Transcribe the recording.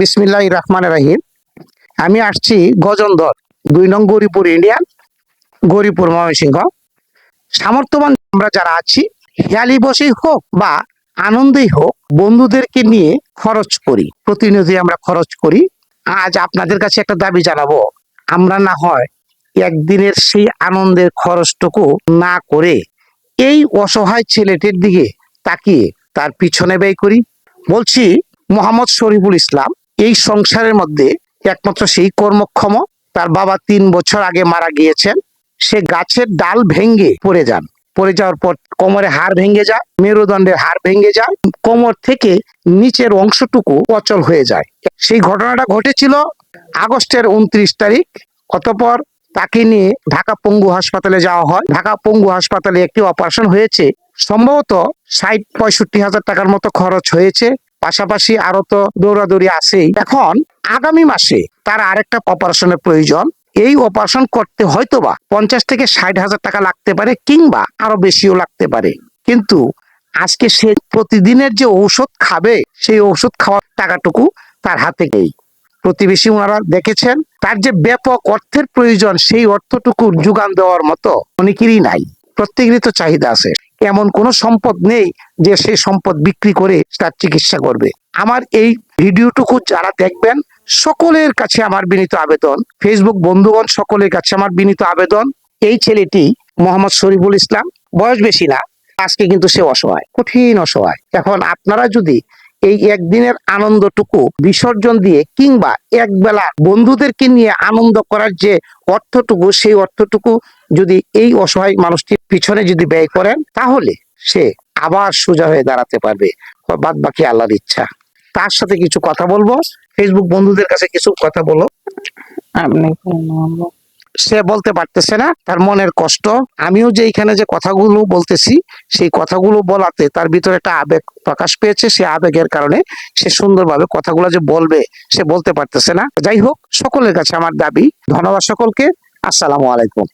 বিসমিল্লাহির রহমানির রহিম। আমি আসছি গজনদর ২ নং গৌরীপুর ইন্ডিয়ান, গৌরীপুর ময়মনসিংহ। সামর্থ্যবান আমরা যারা আছি, হেয়ালি বসেই হোক বা আনন্দেই হোক, বন্ধুদেরকে নিয়ে খরচ করি, প্রতিনিয়তই আমরা খরচ করি। আজ আপনাদের কাছে একটা দাবি জানাবো, আমরা না হয় একদিনের সেই আনন্দের খরচটুকু না করে এই অসহায় ছেলেটির দিকে তাকিয়ে তার পিছনে ব্যয় করি। বলছি, মোহাম্মদ শরীফুল ইসলাম এই সংসারের মধ্যে একমাত্র সেই কর্মক্ষম। তার বাবা ৩ বছর আগে মারা গিয়েছেন। সে গাছের ডাল ভেঙে পড়ে যাওয়ার পর কোমরে হাড় ভেঙে যায়, মেরুদণ্ডের হাড় ভেঙে যায়, কোমর থেকে নিচের অংশটুকু অচল হয়ে যায়। সেই ঘটনাটা ঘটেছিল আগস্টের ২৯ তারিখ। অতঃপর তাকে নিয়ে ঢাকা পঙ্গু হাসপাতালে যাওয়া হয়। ঢাকা পঙ্গু হাসপাতালে একটি অপারেশন হয়েছে। সম্ভবত ৬০-৬৫ হাজার টাকার মতো খরচ হয়েছে। পাশাপাশি আরো তো দৌড়াদৌড়ি আছেই। এখন আগামী মাসে তার আরেকটা অপারেশনের প্রয়োজন। এই অপারেশন করতে হয়তোবা ৫০ থেকে ৬০ হাজার টাকা লাগতে পারে, কিংবা আরো বেশিও লাগতে পারে। কিন্তু আজকে সে প্রতিদিনের যে ঔষধ খাবে, সেই ঔষধ খাওয়ার টাকাটুকু তার হাতে নেই। প্রতিবেশী ওনারা দেখেছেন, তার যে ব্যাপক অর্থের প্রয়োজন, সেই অর্থটুকু যোগান দেওয়ার মতো অনেকেরই নাই। প্রত্যেকেরই তো চাহিদা আছে। এমন কোনো সম্পদ নেই যে সেই সম্পদ বিক্রি করে তার চিকিৎসা করবে। আমার এই ভিডিওটুকু যারা দেখবেন, সকলের কাছে আমার বিনীত আবেদন, ফেসবুক বন্ধুগণ সকলের কাছে আমার বিনীত আবেদন, এই ছেলেটি মোহাম্মদ শরীফুল ইসলাম, বয়স বেশি না, আজকে কিন্তু সে অসহায়, কঠিন অসহায়। এখন আপনারা যদি এই একদিনের আনন্দটুকু বিসর্জন দিয়ে, কিংবা একবেলা বন্ধুদেরকে নিয়ে আনন্দ করার যে অর্থটুকু, সেই অর্থটুকু যদি এই অসহায় মানুষটির পিছনে যদি ব্যয় করেন, তাহলে সে আবার সোজা হয়ে দাঁড়াতে পারবে। বাদ বাকি আল্লাহর ইচ্ছা। তার সাথে কিছু কথা বলবো, ফেসবুক বন্ধুদের কাছে কিছু কথা বলো। আপনি সে বলতে পারতেছে না, তার মনের কষ্ট। আমিও যে এখানে যে কথাগুলো বলতেছি, সেই কথাগুলো বলাতে তার ভিতরে একটা আবেগ প্রকাশ পেয়েছে। সে আবেগের কারণে সে সুন্দরভাবে কথাগুলো যে বলবে, সে বলতে পারতেছে না। যাই হোক, সকলের কাছে আমার দাবি, ধন্যবাদ সকলকে। আসসালামু আলাইকুম।